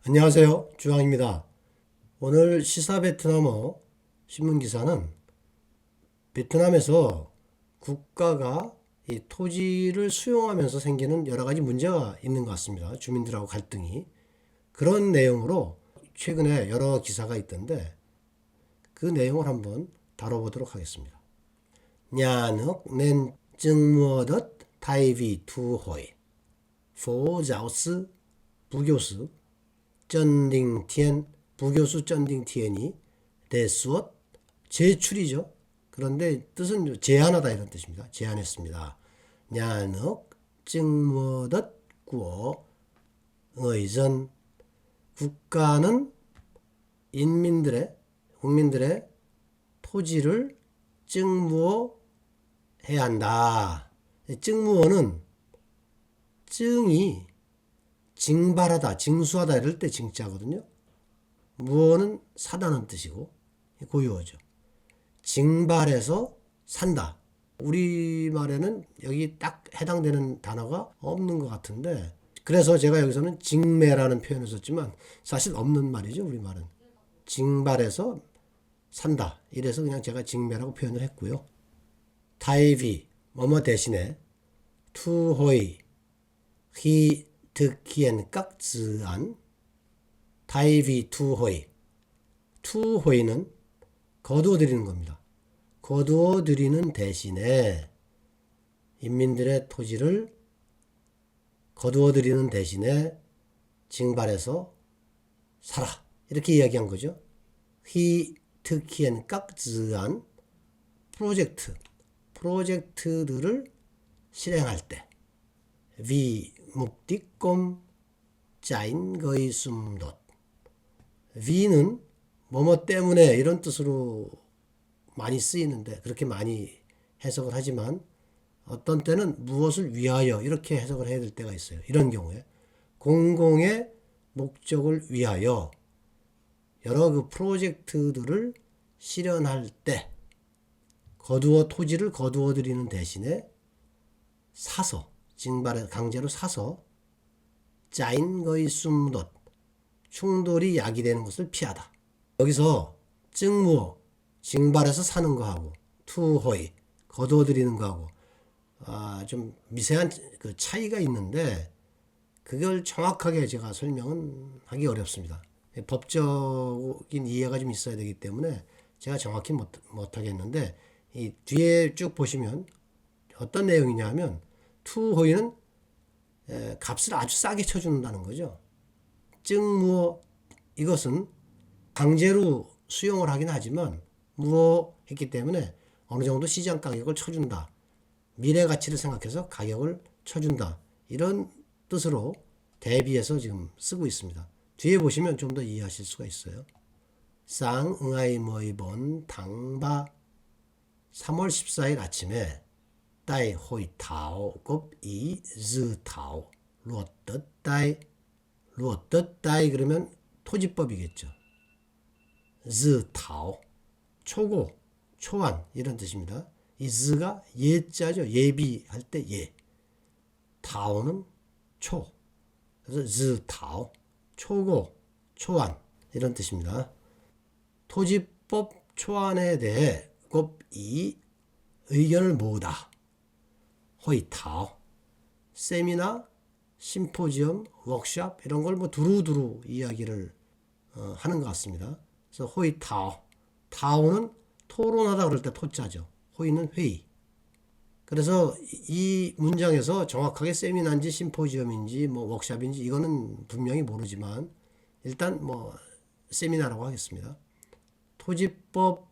안녕하세요. 주황입니다. 오늘 시사 베트남어 신문 기사는 베트남에서 국가가 이 토지를 수용하면서 생기는 여러 가지 문제가 있는 것 같습니다. 주민들하고 갈등이. 그런 내용으로 최근에 여러 기사가 있던데 그 내용을 한번 다뤄보도록 하겠습니다. Nhà nước nên trưng mua đất thay vì thu hồi. Phó giáo sư, 부교수 쩐딩티엔 부교수 쩐딩티엔이 대수엇 제출이죠. 그런데 뜻은 제안하다 이런 뜻입니다. 제안했습니다. nhà nước trưng mua đất của người dân 국가는 국민들의 토지를 증무해야 한다. 증무어는 증이 징발하다, 징수하다 이럴 때 징자거든요. 무어는 사다는 뜻이고 고유어죠. 징발해서 산다. 우리말에는 여기 딱 해당되는 단어가 없는 것 같은데 그래서 제가 여기서는 징매라는 표현을 썼지만 사실 없는 말이죠. 우리말은. 징발해서 산다. 이래서 그냥 제가 징매라고 표현을 했고요. 타입이 뭐뭐 대신에 투호이 히 thực hiện các dự án thay vì thu hồi. 투호이는 거두어들이는 겁니다. 거두어들이는 대신에 인민들의 토지를 거두어들이는 대신에 징발해서 살아. 이렇게 이야기한 거죠. 히 thực hiện các dự án 프로젝트들을 실행할 때 vì mục đích công tránh gây xung đột. 위는 뭐뭐 때문에 이런 뜻으로 많이 쓰이는데 그렇게 많이 해석을 하지만 어떤 때는 무엇을 위하여 이렇게 해석을 해야 될 때가 있어요. 이런 경우에 공공의 목적을 위하여 여러 그 프로젝트들을 실현할 때 토지를 거두어 들이는 대신에 사서 징발해 강제로 사서 짜인 거의 숨덧 충돌이 야기되는 것을 피하다. 여기서 증무어 징발해서 사는 거하고 투호이 거두어들이는 거하고 좀 미세한 그 차이가 있는데 그걸 정확하게 제가 설명은 하기 어렵습니다. 법적인 이해가 좀 있어야 되기 때문에 제가 정확히 못 하겠는데 이 뒤에 쭉 보시면 어떤 내용이냐 하면 투호이는 값을 아주 싸게 쳐준다는 거죠. 증무어 이것은 강제로 수용을 하긴 하지만 무어했기 때문에 어느 정도 시장 가격을 쳐준다. 미래 가치를 생각해서 가격을 쳐준다. 이런 뜻으로 대비해서 지금 쓰고 있습니다. 뒤에 보시면 좀 더 이해하실 수가 있어요. 쌍응아이 머이본 당바 3월 14일 아침에 đại hội thảo cấp ý dự thảo luật đất đai 그러면 토지법이겠죠. dự thảo 초고 초안 이런 뜻입니다. 이 즈가 예자죠. 예비할 때 예. 다오는 초. 그래서 dự thảo 초고 초안 이런 뜻입니다. 토지법 초안에 대해 곱이 의견을 모으다. 회의,세미나, 심포지엄, 워크숍 이런 걸 뭐 두루두루 이야기를 하는 것 같습니다. 그래서 회의 타오는 토론하다 그럴 때 토자죠. 회의는 회의. 그래서 이 문장에서 정확하게 세미나인지 심포지엄인지 뭐 워크숍인지 이거는 분명히 모르지만 일단 뭐 세미나라고 하겠습니다. 토지법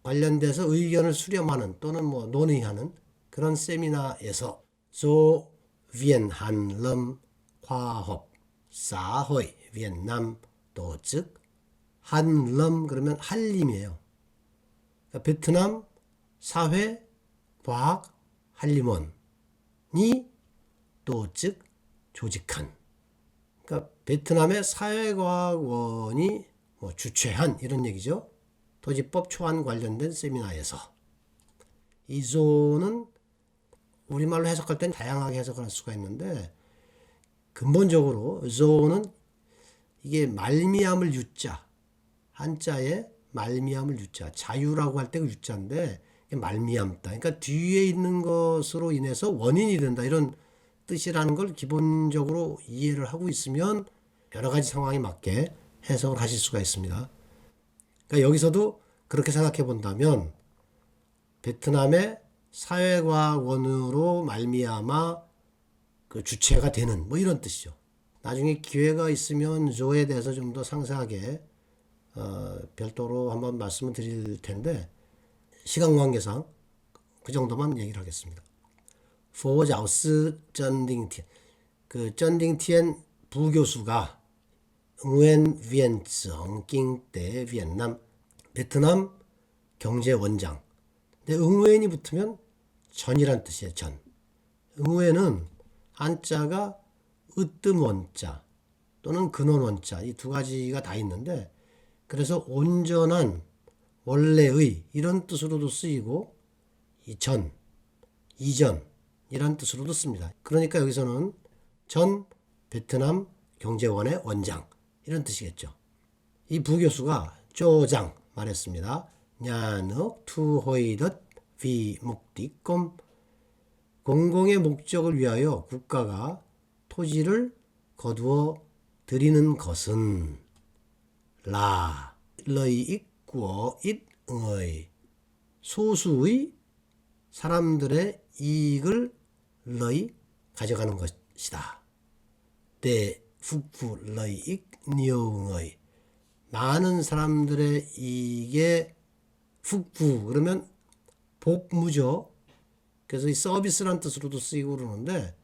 관련돼서 의견을 수렴하는 또는 뭐 논의하는 그런 세미나에서 조 비엔한lâm 화합 사회 베트남 tổ chức 한lâm 그러면 한림이에요. 그러니까 베트남 사회 과학 한림원이 tổ chức 조직한 그러니까 베트남의 사회과학원이 뭐 주최한 이런 얘기죠. 토지법 초안 관련된 세미나에서 이 조는 우리말로 해석할 때는 다양하게 해석을 할 수가 있는데 근본적으로 조는 이게 말미암을 유자, 한자에 말미암을 유자, 자유라고 할 때 그 유자인데 말미암다. 그러니까 뒤에 있는 것으로 인해서 원인이 된다. 이런 뜻이라는 걸 기본적으로 이해를 하고 있으면 여러 가지 상황에 맞게 해석을 하실 수가 있습니다. 그러니까 여기서도 그렇게 생각해 본다면 베트남의 사회과학원으로 말미암아 그 주체가 되는 뭐 이런 뜻이죠. 나중에 기회가 있으면 조에 대해서 좀 더 상세하게 별도로 한번 말씀을 드릴 텐데 시간 관계상 그 정도만 얘기를 하겠습니다. 포자우스 쩐딩티엔 그 쩐딩티엔 부교수가 응웬 위엔성 낑때 비엔남 베트남 경제원장. 근데 응웬이 붙으면 전이란 뜻이에요. 전. 응웬은 한자가 으뜸 원자 또는 근원 원자 이 두 가지가 다 있는데 그래서 온전한 원래의 이런 뜻으로도 쓰이고 이전, 이전이란 뜻으로도 씁니다. 그러니까 여기서는 전 베트남 경제원의 원장 이런 뜻이겠죠. 이 부교수가 쪼장 말했습니다. 냐늑 투호이덧 비 묵디꼼 공공의 목적을 위하여 국가가 토지를 거두어 드리는 것은 라 러이익 구어 잇의 소수의 사람들의 이익을 러이 가져가는 것이다. 대 북부 러이익 니오의 많은 사람들의 이익에 북부 그러면 복무죠. 그래서 이 서비스란 뜻으로도 쓰이고 그러는데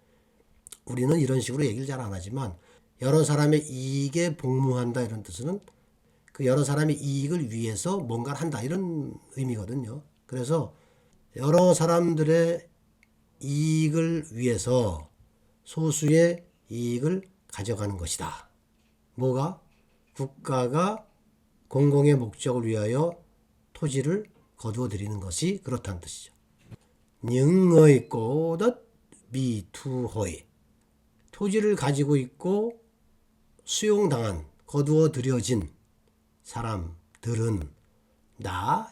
우리는 이런 식으로 얘기를 잘 안 하지만 여러 사람의 이익에 복무한다 이런 뜻은 그 여러 사람의 이익을 위해서 뭔가를 한다 이런 의미거든요. 그래서 여러 사람들의 이익을 위해서 소수의 이익을 가져가는 것이다. 뭐가? 국가가 공공의 목적을 위하여 토지를 거두어 드리는 것이 그렇다는 뜻이죠. 능의 꼬덧 미투호이 토지를 가지고 있고 수용당한 거두어 들여진 사람들은 나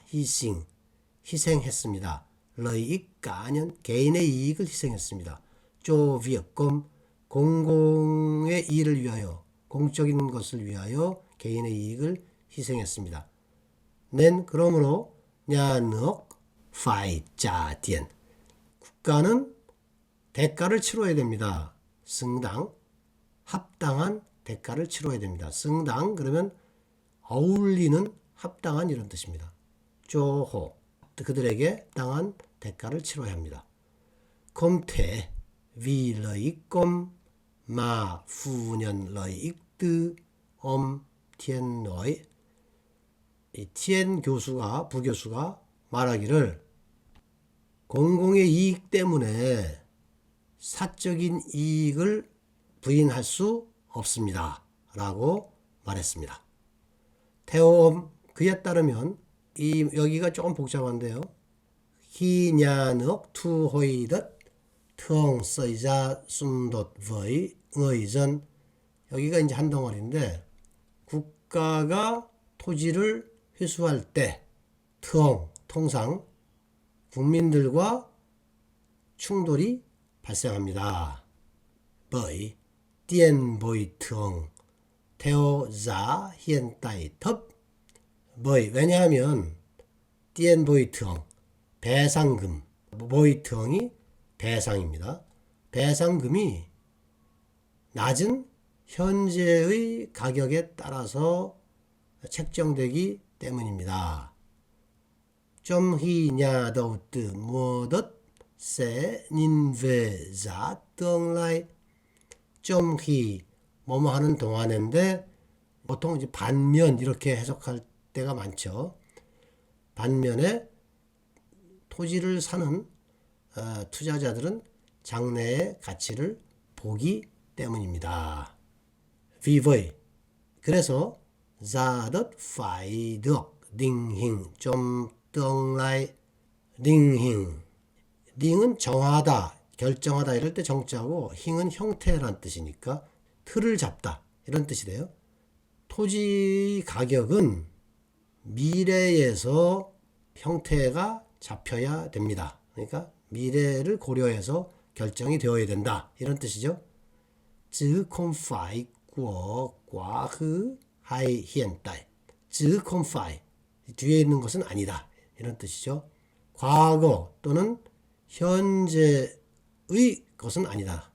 희생했습니다. 러이익 가년 개인의 이익을 희생했습니다. 쪼비역검 공공의 일을 위하여 공적인 것을 위하여 개인의 이익을 희생했습니다. 낸 그러므로 냐넉 파이짜디엔 국가는 대가를 치러야 됩니다. 승당 합당한 대가를 치러야 됩니다. 승당 그러면 어울리는 합당한 이런 뜻입니다. 쪼호 그들에게 합당한 대가를 치러야 합니다. 컴태 위러이꼼 마 후년 러이익드 티엔너이 티엔 교수가 부교수가 말하기를 공공의 이익 때문에 사적인 이익을 부인할 수 없습니다. 라고 말했습니다. 태오엄 그에 따르면 여기가 조금 복잡한데요. 희냐넉 투호이덧 트엉 써이자 숨돛 v의 의전 여기가 이제 한 덩어리인데 국가가 토지를 회수할 때 트엉 통상 국민들과 충돌이 발생합니다. bởi tiền bồi thường theo giá hiện tại thấp. 왜냐하면 tiền bồi thường 배상금 bồi thường 배상입니다. 배상금이 낮은 현재의 가격에 따라서 책정되기 때문입니다. 좀 희냐 더우뜨 뭐덧 sẽ nhìn về giá tương lai 좀 희 뭐뭐 하는 동안인데 보통 이제 반면 이렇게 해석할 때가 많죠. 반면에 토지를 사는 투자자들은 장래의 가치를 보기 때문입니다. Vì vậy 그래서 giá đất phải được định hình trong tương lai. định hình 링은 정하다, 결정하다 이럴 때 정자고 힝은 형태란 뜻이니까 틀을 잡다 이런 뜻이 돼요. 토지 가격은 미래에서 형태가 잡혀야 됩니다. 그러니까 미래를 고려해서 결정이 되어야 된다. 이런 뜻이죠. chứ không phải của quá khứ hay hiện tại. chứ không phải 뒤에 있는 것은 아니다. 이런 뜻이죠. 과거 또는 현재의 것은 아니다.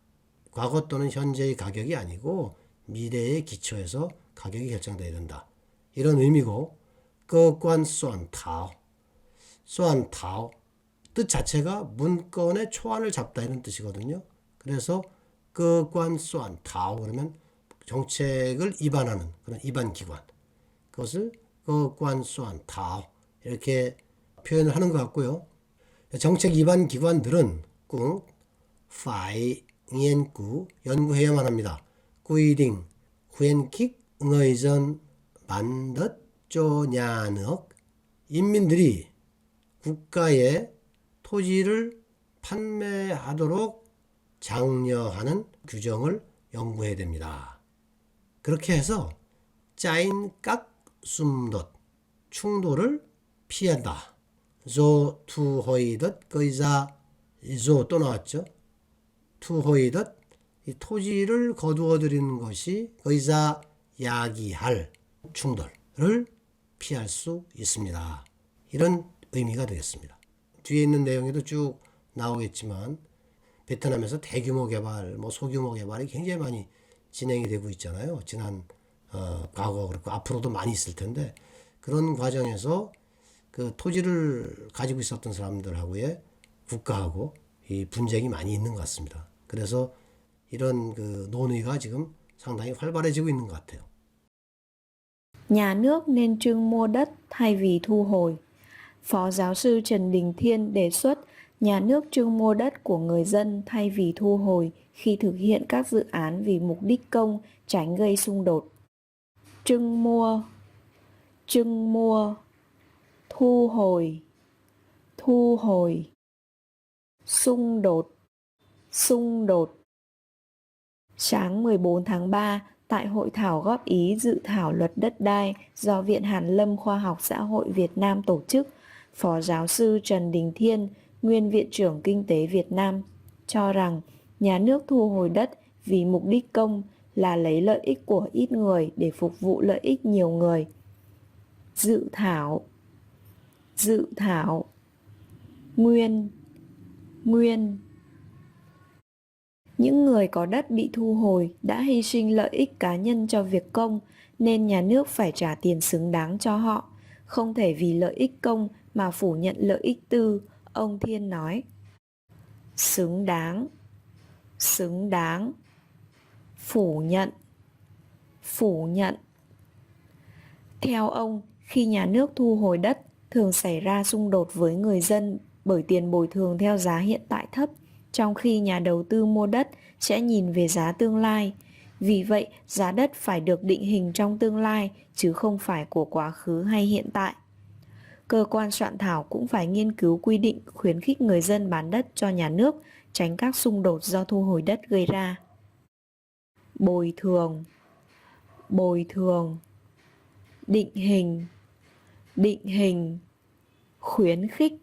과거 또는 현재의 가격이 아니고 미래의 기초에서 가격이 결정되어야 된다. 이런 의미고 cơ quan soạn thảo, soạn thảo 뜻 자체가 문건의 초안을 잡다 이런 뜻이거든요. 그래서 cơ quan soạn thảo 그러면 정책을 입안하는 그런 입안기관, 그것을 cơ quan soạn thảo 이렇게 표현을 하는 것 같고요. 정책 입안 기관들은 꼭 phải nghiên cứu 연구해야만 합니다. quy định khuyến khích người dân bán đất cho nhà nước. 인민들이 국가에 토지를 판매하도록 장려하는 규정을 연구해야 됩니다. 그렇게 해서 짜인 깍 xung đột 충돌을 피한다. do thu hồi đất gây ra do 또 나왔죠. thu hồi đất 이 토지를 거두어 들이는 것이 gây ra 야기할 충돌을 피할 수 있습니다. 이런 의미가 되겠습니다. 뒤에 있는 내용에도 쭉 나오겠지만 베트남에서 대규모 개발, 소규모 개발이 굉장히 많이 진행이 되고 있잖아요. 지난 과거 그렇고 앞으로도 많이 있을 텐데 그런 과정에서 그 토지를 가지고 있었던 사람들하고의 국가하고 이 분쟁이 많이 있는 것 같습니다. 그래서 이런 그 논의가 지금 상당히 활발해지고 있는 것 같아요. Nhà nước nên trưng mua đất thay vì thu hồi. Phó giáo sư Trần Đình Thiên đề xuất nhà nước trưng mua đất của người dân thay vì thu hồi khi thực hiện các dự án vì mục đích công, tránh gây xung đột. Trưng mua, thu hồi, xung đột. Sáng 14 tháng 3, tại hội thảo góp ý dự thảo luật đất đai do Viện Hàn lâm Khoa học Xã hội Việt Nam tổ chức, Phó giáo sư Trần Đình Thiên, nguyên Viện trưởng Kinh tế Việt Nam, cho rằng nhà nước thu hồi đất vì mục đích công là lấy lợi ích của ít người để phục vụ lợi ích nhiều người. Dự thảo, nguyên. Những người có đất bị thu hồi đã hy sinh lợi ích cá nhân cho việc công, nên nhà nước phải trả tiền xứng đáng cho họ, không thể vì lợi ích công mà phủ nhận lợi ích tư, ông Thiên nói. Xứng đáng, phủ nhận. Theo ông, khi nhà nước thu hồi đất, thường xảy ra xung đột với người dân bởi tiền bồi thường theo giá hiện tại thấp, trong khi nhà đầu tư mua đất sẽ nhìn về giá tương lai. Vì vậy, giá đất phải được định hình trong tương lai, chứ không phải của quá khứ hay hiện tại. Cơ quan soạn thảo cũng phải nghiên cứu quy định khuyến khích người dân bán đất cho nhà nước, tránh các xung đột do thu hồi đất gây ra. Bồi thường, định hình, khuyến khích,